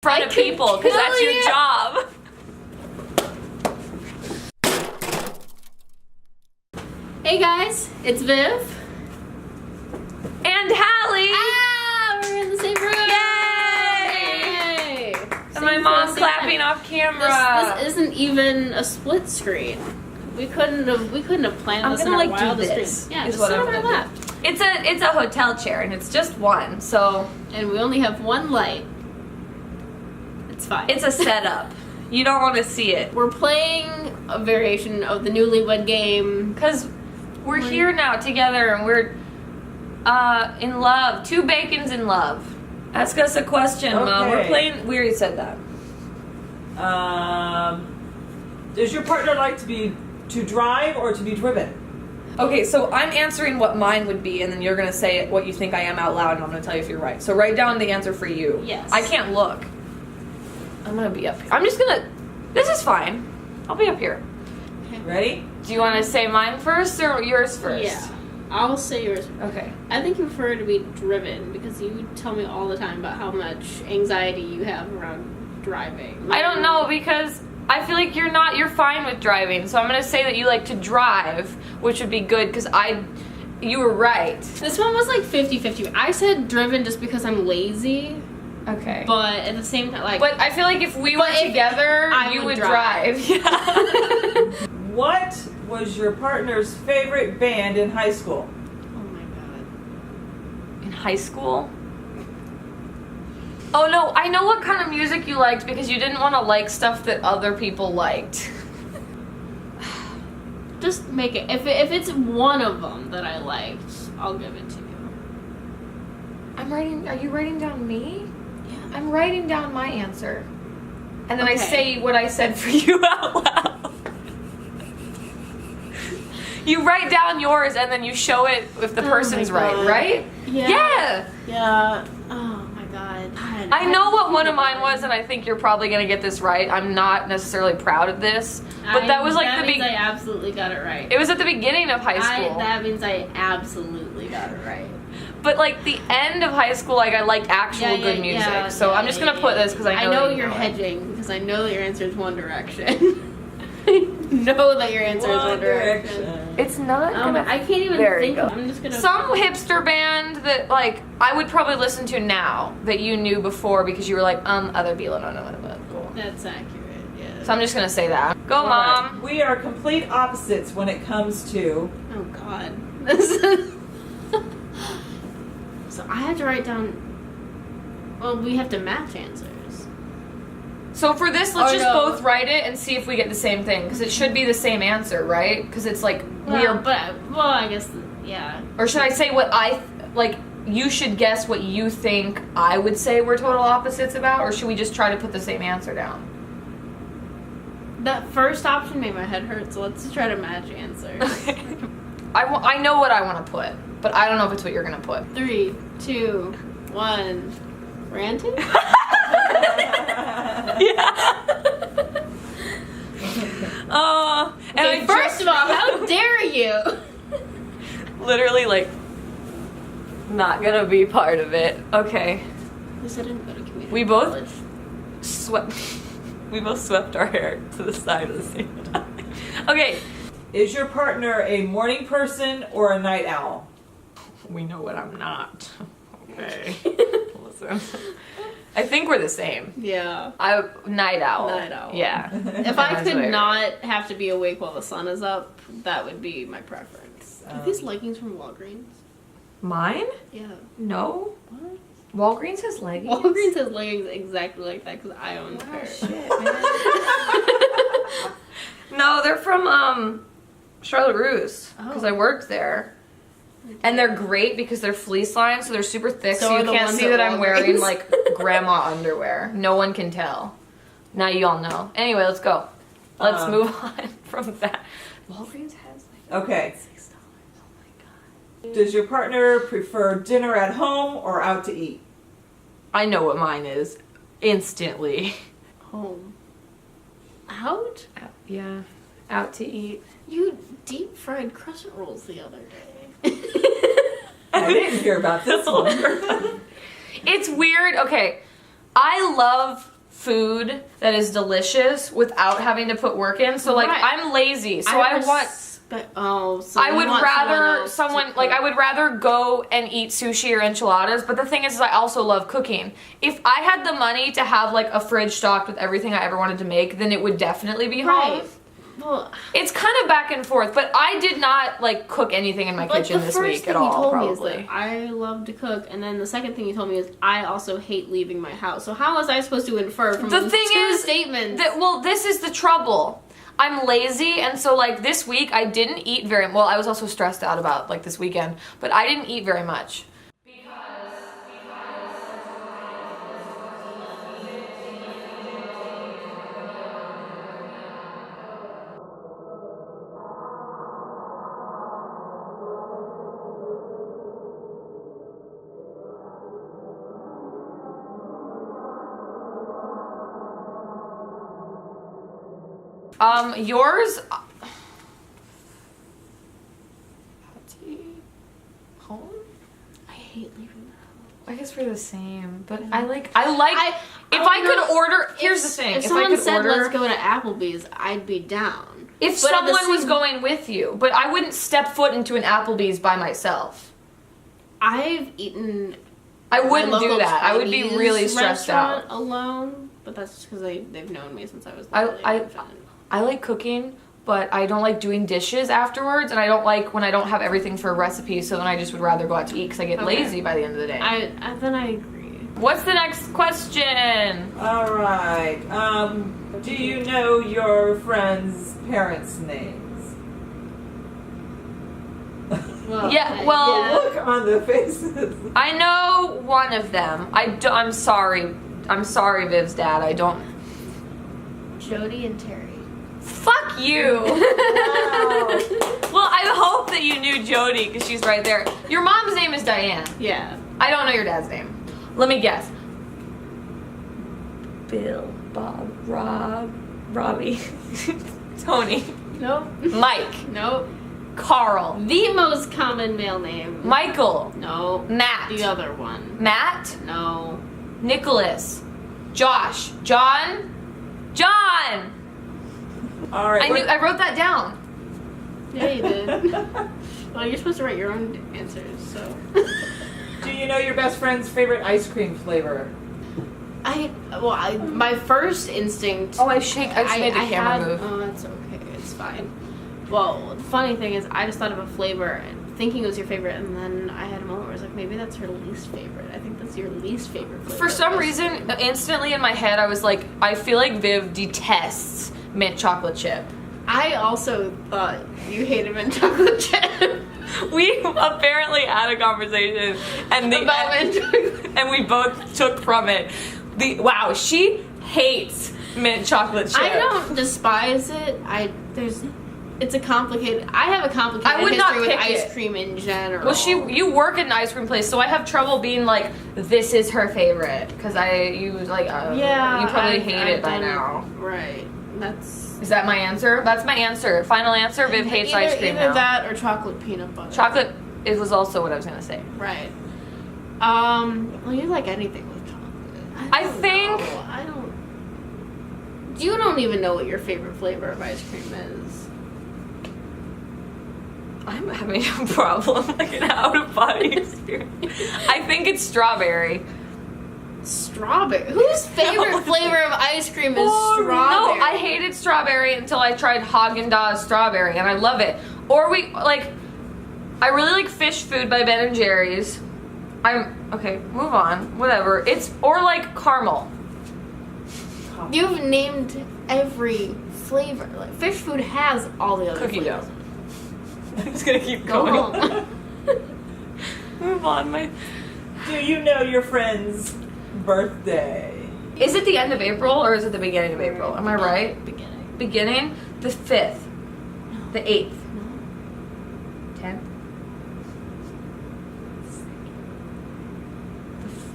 front of people because that's your job. Hey guys, it's Viv. And Hallie. Ah, we're in the same room. Yay! And my mom clapping off camera. This isn't even a split screen. We couldn't have planned this in our wildest dreams. Yeah, just sit on our lap. It's a hotel chair and it's just one, so and we only have one light. It's fine. It's a setup. You don't want to see it. We're playing a variation of the Newlywed Game because we're here now together and we're in love. Two bacons in love. Ask us a question, Mom. We're playing. We already said that. Does your partner like to drive or to be driven? Okay, so I'm answering what mine would be, and then you're gonna say what you think I am out loud, and I'm gonna tell you if you're right. So write down the answer for you. Yes. I can't look. I'm gonna be up here. I'm just gonna. This is fine. I'll be up here. Okay. Ready? Do you want to say mine first or yours first? Yeah. I'll say yours. Okay. I think you prefer to be driven because you tell me all the time about how much anxiety you have around driving. I don't know because I feel like you're fine with driving. So I'm going to say that you like to drive, which would be good because you were right. This one was like 50-50. I said driven just because I'm lazy. Okay. But at the same time, like. But I feel like if we were together, you would drive. Yeah. What was your partner's favorite band in high school? Oh my god. In high school? Oh no, I know what kind of music you liked because you didn't want to like stuff that other people liked. Just make it. If it's one of them that I liked, I'll give it to you. Are you writing down me? Yeah. I'm writing down my answer. And then I say what I said for you out loud. You write down yours and then you show it if the person's right, right? Yeah. Yeah. Yeah. Oh my god. I know what one of mine was, and I think you're probably gonna get this right. I'm not necessarily proud of this, but that was like that means I absolutely got it right. It was at the beginning of high school. That means I absolutely got it right. But like the end of high school, like I liked actual good music. So I'm just gonna put this because I know you're hedging because I know that your answer is One Direction. I know that your answer is One Direction. It's not. I can't even think. I'm just gonna. Some hipster band that like I would probably listen to now that you knew before because you were like other people don't know what about. Cool. That's accurate. Yeah. So I'm just gonna say that. Go, Mom. Right. We are complete opposites when it comes to. Oh God. This is. So I had to write down. Well, we have to match answers. So for this, let's both write it and see if we get the same thing because it should be the same answer, right? Because it's like I guess yeah. Or should I say what you should guess what you think I would say we're total opposites about, or should we just try to put the same answer down? That first option made my head hurt, so let's try to match answers. I know what I want to put, but I don't know if it's what you're gonna put. 3, 2, 1. Ranting? Yeah. Okay, first of all, how dare you? Literally, like, not gonna be part of it. Okay. At least I didn't go to community We both college. We both swept our hair to the side at the same time. Okay. Is your partner a morning person or a night owl? We know what I'm not. Okay. Listen. I think we're the same. Yeah. Night owl. Night owl. Yeah. If I could not have to be awake while the sun is up, that would be my preference. Are these leggings from Walgreens? Mine? Yeah. No. What? Walgreens has leggings? Walgreens has leggings exactly like that because I own a pair. Shit, man. No, they're from Charlotte Russe because I worked there. And they're great because they're fleece lined, so they're super thick, so you can't see that I'm wearing like grandma underwear. No one can tell. Now you all know. Anyway, let's go. Let's move on from that. Walgreens has like okay. $6. Oh my god. Does your partner prefer dinner at home or out to eat? I know what mine is. Instantly. Home. Out? Yeah. Out to eat. You deep fried crescent rolls the other day. I didn't hear about this one. It's weird. Okay. I love food that is delicious without having to put work in. So like I'm lazy, so I want. So I would rather I would rather go and eat sushi or enchiladas, but the thing is I also love cooking. If I had the money to have like a fridge stocked with everything I ever wanted to make, then it would definitely be home. Well, it's kind of back and forth, but I did not like cook anything in my kitchen this week at all. Probably. I love to cook, and then the second thing you told me is I also hate leaving my house. So how was I supposed to infer from the two statements? Well, this is the trouble. I'm lazy, and so like this week I didn't eat very well. I was also stressed out about like this weekend, but I didn't eat very much. Yours. Home? I hate leaving the house. I guess we're the same, but if I could order, here's the thing. If someone said let's go to Applebee's, I'd be down. If someone was going with you, but I wouldn't step foot into an Applebee's by myself. I've eaten. I wouldn't do that. I would be really stressed out alone. But that's just because they've known me since I was little. I like cooking, but I don't like doing dishes afterwards, and I don't like when I don't have everything for a recipe, so then I just would rather go out to eat because I get lazy by the end of the day. Then I agree. What's the next question? All right. Do you know your friends' parents' names? Well, look on the faces. I know one of them. I'm sorry. I'm sorry, Viv's dad. I don't. Jody and Terry. Fuck you. Wow. Well, I hope that you knew Jody because she's right there. Your mom's name is Diane. Yeah. I don't know your dad's name. Let me guess. Bill, Bob, Rob, Robbie, Tony. Nope. Mike. Nope. Carl. The most common male name. Michael. No. Matt. The other one. Matt. No. Nicholas. Josh. John. John. All right. I wrote that down. Yeah, you did. Well, you're supposed to write your own answers, so. Do you know your best friend's favorite ice cream flavor? My first instinct. Oh, I just made the camera move. Oh, that's okay. It's fine. Well, the funny thing is, I just thought of a flavor thinking it was your favorite, and then I had a moment where I was like, maybe that's her least favorite. I think that's your least favorite flavor. For some reason, instantly in my head, I was like, I feel like Viv detests mint chocolate chip. I also thought you hated mint chocolate chip. We apparently had a conversation and we both took from it. She hates mint chocolate chip. I don't despise it. It's a complicated. I have a complicated history with ice cream in general. Well, you work at an ice cream place, so I have trouble being like, this is her favorite because you probably hate it by now. Right. Is that my answer? That's my answer. Final answer. Viv hates ice cream now. Either that or chocolate peanut butter. Chocolate. It was also what I was gonna say. Right. Well, you like anything with chocolate. I think. You don't even know what your favorite flavor of ice cream is. I'm having a problem, like an out-of-body experience. I think it's strawberry. Strawberry? Whose favorite flavor of ice cream is strawberry? No, I hated strawberry until I tried Haagen-Dazs strawberry, and I love it. Or I really like fish food by Ben & Jerry's. Okay, move on. Whatever. Or like caramel. You've named every flavor. Like, fish food has all the other cookie flavors. dough. I'm just gonna keep going. Go home. Move on, Do you know your friend's birthday? Is it the end of April or is it the beginning of April? Am I right? Beginning. Beginning? The 5th. No. The 8th. No. 10th?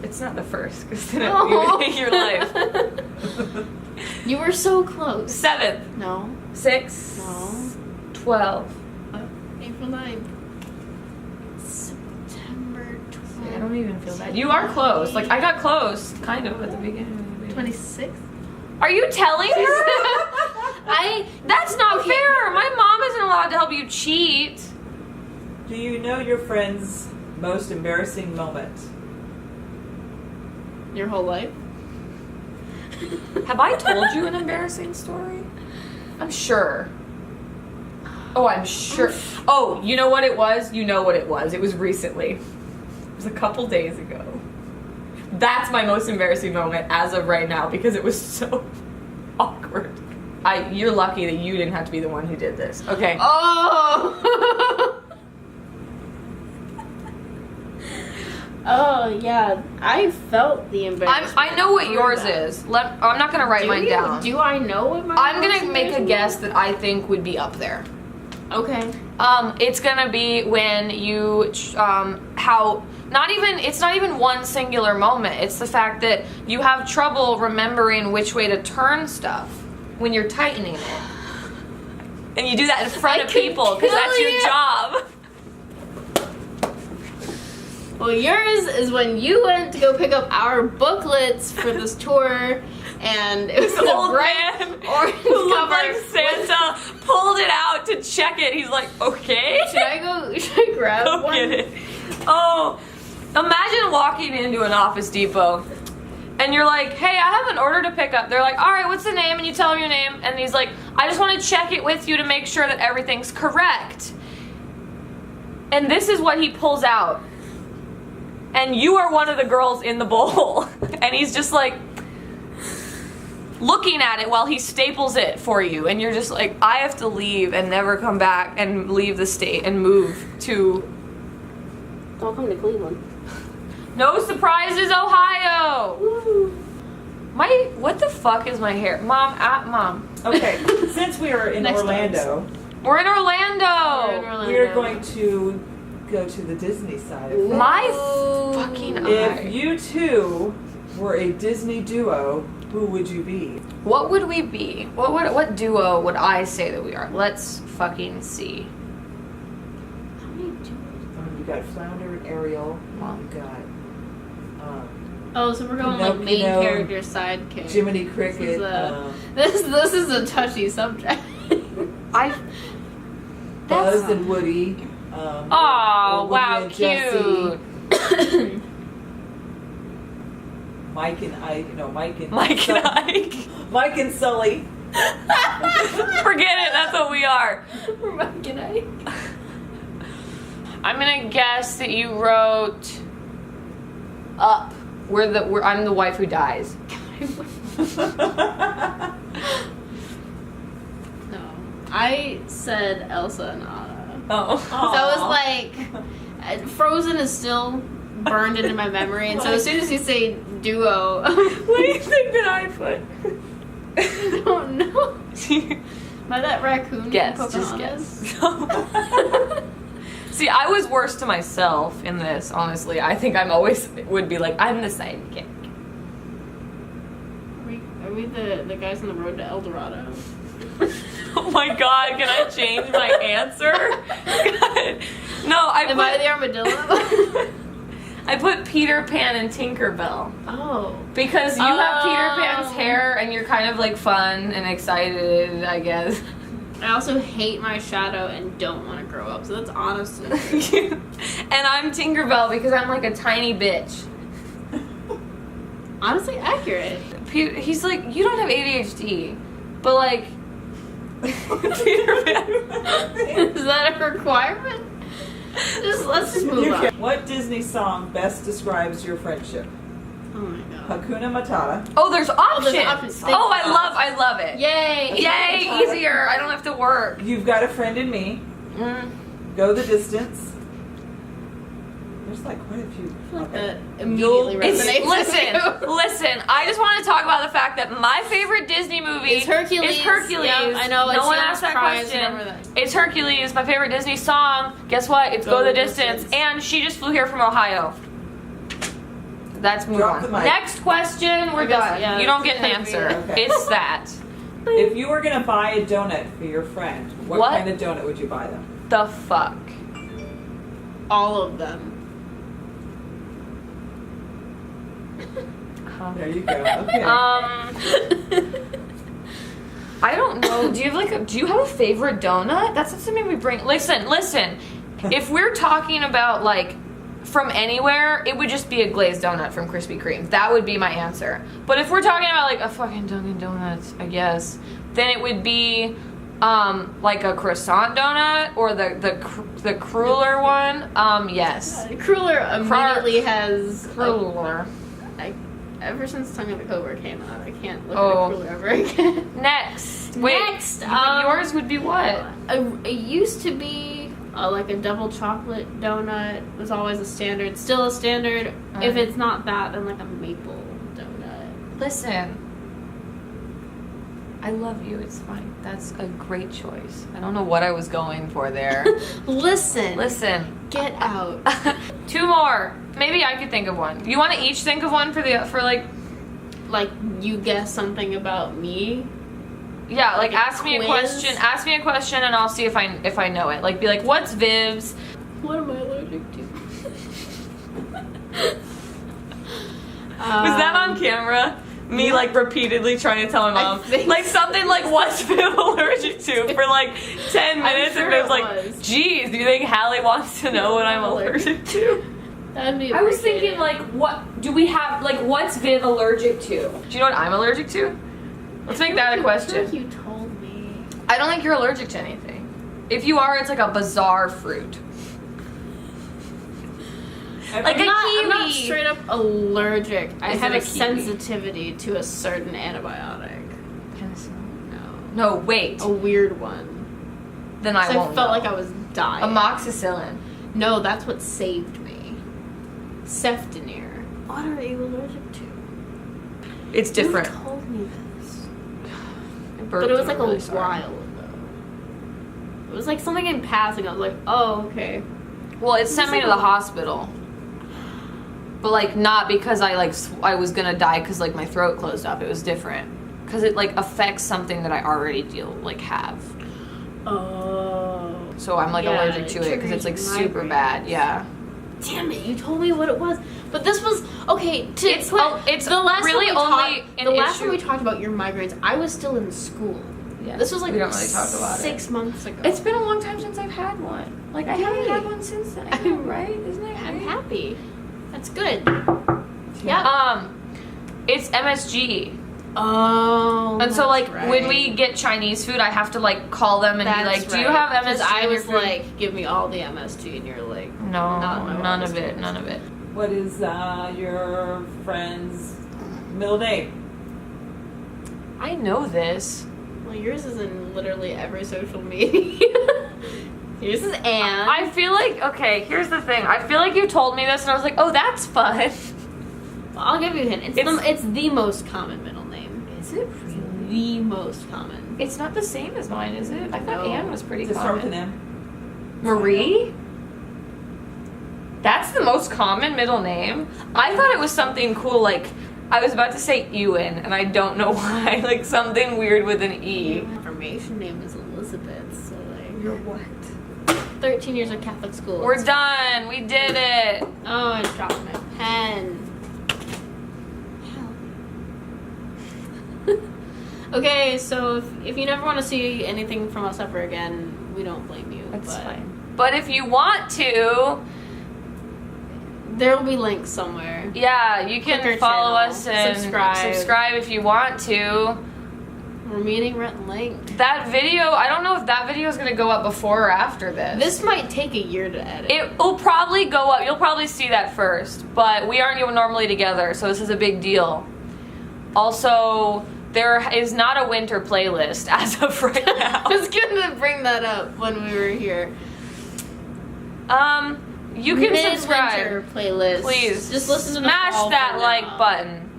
It's not the 1st, because then you hate your life. You were so close. 7th. No. 6th. No. 12th. April 9th. September 12th. I don't even feel bad. You are close. Like, I got close, kind of, at the beginning. 26th? Are you telling her? That's not fair. My mom isn't allowed to help you cheat. Do you know your friend's most embarrassing moment? Your whole life? Have I told you an embarrassing story? I'm sure. Oh, I'm sure. Oh, you know what it was? You know what it was. It was recently. It was a couple days ago. That's my most embarrassing moment as of right now because it was so awkward. You're lucky that you didn't have to be the one who did this. Okay. Oh! Oh, yeah. I felt the embarrassment. I know what yours is. I'm not going to write mine down. Do I know what mine is? I'm going to make a guess that I think would be up there. Okay. It's going to be when you, it's not even one singular moment. It's the fact that you have trouble remembering which way to turn stuff when you're tightening it. And you do that in front of people because that's your job. Well, yours is when you went to go pick up our booklets for this tour, and it was This old man orange who looked cover. like Santa pulled it out to check it. He's like, okay. Should I grab Go one? get it. Oh, imagine walking into an Office Depot and you're like, hey, I have an order to pick up. They're like, all right, what's the name? And you tell him your name. And he's like, I just want to check it with you to make sure that everything's correct. And this is what he pulls out. And you are one of the girls in the bowl. And he's just like looking at it while he staples it for you. And you're just like, I have to leave and never come back and leave the state and move to... Don't come to Cleveland. No surprises, Ohio! Woo. What the fuck is my hair? Mom. Okay, since we are in Next Orlando, We're in Orlando! we are going to go to the Disney side of things. My fucking eye. If you two were a Disney duo, who would you be? What would we be? What duo would I say that we are? Let's fucking see. How many duos? You got Flounder and Ariel. Wow. You got Oh, so we're going like main Pinocchio, character, sidekick. Jiminy Cricket. This is a touchy subject. Buzz and Woody. Oh, Woody wow, and Jessie. cute. Mike and Ike. No, Mike and Mike and Ike. Mike and Sully. Forget it, that's what we are. We're Mike and Ike. I'm gonna guess that you wrote Up. I'm the wife who dies. No. I said Elsa and Anna. Oh. So it was like, Frozen is still burned into my memory, and so as soon as you say duo, What do you think that I put? I don't know. Am I that raccoon? Guess, from just Pocahontas? guess. See, I was worse to myself in this, honestly. I think would be like, I'm the sidekick. Are we the guys on the road to El Dorado? Oh my god, can I change my answer? God. No, Am I the armadillo? I put Peter Pan and Tinkerbell. Oh. Because you have Peter Pan's hair and you're kind of like fun and excited, I guess. I also hate my shadow and don't want to grow up, so that's honestly true. And I'm Tinkerbell because I'm like a tiny bitch. Honestly accurate. He's like, you don't have ADHD, but like, Peter Pan. Is that a requirement? Let's just move on. What Disney song best describes your friendship? Oh my god. Hakuna Matata. Oh, there's options. there's options. Oh, I love it. Yay! Yay, easier. I don't have to work. You've Got a Friend in Me. Go the Distance. There's like quite a few. That immediately resonates with you. Listen, I just want to talk about the fact that my favorite Disney movie It's Hercules. is Hercules. Yep, I know, No one it's asked that prize, question. whatever that- It's Hercules. My favorite Disney song. Guess what? It's Go the Distance. And she just flew here from Ohio. That's move Drop the on. mic. Next question. We're I guess, done. yeah, You don't that's get an gonna be answer. it. Okay. It's that. If you were gonna buy a donut for your friend, what What? kind of donut would you buy them? The fuck. All of them. There you go. Okay. do you have a favorite donut? That's not something we bring. Listen. If we're talking about like from anywhere, it would just be a glazed donut from Krispy Kreme. That would be my answer. But if we're talking about like a fucking Dunkin' Donuts, I guess, then it would be like a croissant donut or the cruller one. Yes. Cruller immediately has cruller. Ever since Tongue of the Cobra came out, I can't look at a cruller ever again. Next, yours would be what? It used to be like a double chocolate donut. It was always a standard. Still a standard. If it's not that, then like a maple donut. Listen. I love you. It's fine. That's a great choice. I don't know what I was going for there. Listen. Get out. 2 more. Maybe I could think of one. You want to each think of one for like you guess something about me? Yeah, like ask me a question. Ask me a question, and I'll see if I know it. Like, be like, what's Viv's? What am I allergic to? Was that on camera? Me like repeatedly trying to tell my mom like something like what's Viv allergic to for like 10 minutes, sure and Viv's like, geez, do you think Hallie wants to know what I'm allergic to? That'd be I was thinking like, what do we have, like, what's Viv allergic to? Do you know what I'm allergic to? Let's make that a question. I think you told me. I don't think you're allergic to anything. If you are, it's like a bizarre fruit. Like I'm not straight up allergic. I have a kiwi? sensitivity to a certain antibiotic. Penicillin? No, wait. A weird one. Then I won't I felt know. like I was dying. Amoxicillin. No, that's what saved me. Ceftonir. What are you allergic to? It's different. You told me this. But it was like a while ago. It was like something in passing. I was like, oh, okay. Well, it sent me to the hospital. But like not because I was gonna die because like my throat closed up. It was different because it like affects something that I already have. Oh. So I'm like allergic to it because it's like super bad. Yeah. Damn it! You told me what it was, but this was okay. It's the last really only the last time we talked about your migraines, I was still in school. Yeah. This was like we don't really talk about 6 months ago. It's been a long time since I've had one. Like I haven't had one since then. I know, right? Isn't that I'm great? happy. That's good. Yeah. It's MSG. Oh. And so like right. when we get Chinese food, I have to like call them and be like, "Do you have MSG?" I was like, "Give me all the MSG," and you're like, "No, none of it, none of it." What is your friend's middle name? I know this. Well, yours is in literally every social media. Yours is Anne. I feel like, okay, here's the thing. I feel like you told me this and I was like, oh, that's fun. Well, I'll give you a hint. It's the most common middle name. Is it really? The most common. It's not the same as mine, is it? I thought Anne was pretty Does it start with common. an M? Marie? That's the most common middle name? I thought it was something cool, like, I was about to say Ewan, and I don't know why. Like, something weird with an E. My formation name is Elizabeth, so like... You're what? 13 years of Catholic school. We're done. We did it. Oh, I dropped my pen. Okay, so if you never want to see anything from us ever again, we don't blame you. That's fine. But if you want to... There will be links somewhere. Yeah, you can follow us and subscribe if you want to. We're meeting Rhett Link. That video, I don't know if that video is going to go up before or after this. This might take a year to edit. It will probably go up. You'll probably see that first. But we aren't even normally together, so this is a big deal. Also, there is not a winter playlist as of right now. I was going to bring that up when we were here. You can subscribe. Playlist. Please. Just listen to Smash that like button.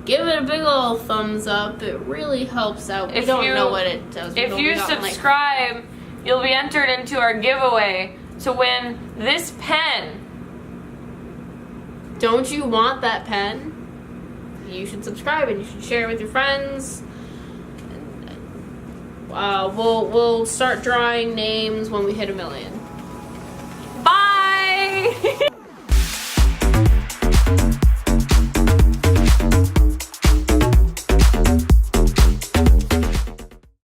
Give it a big ol' thumbs up. It really helps out. We don't know what it does. If you subscribe, you'll be entered into our giveaway to win this pen. Don't you want that pen? You should subscribe and you should share it with your friends. We'll start drawing names when we hit 1 million. Bye!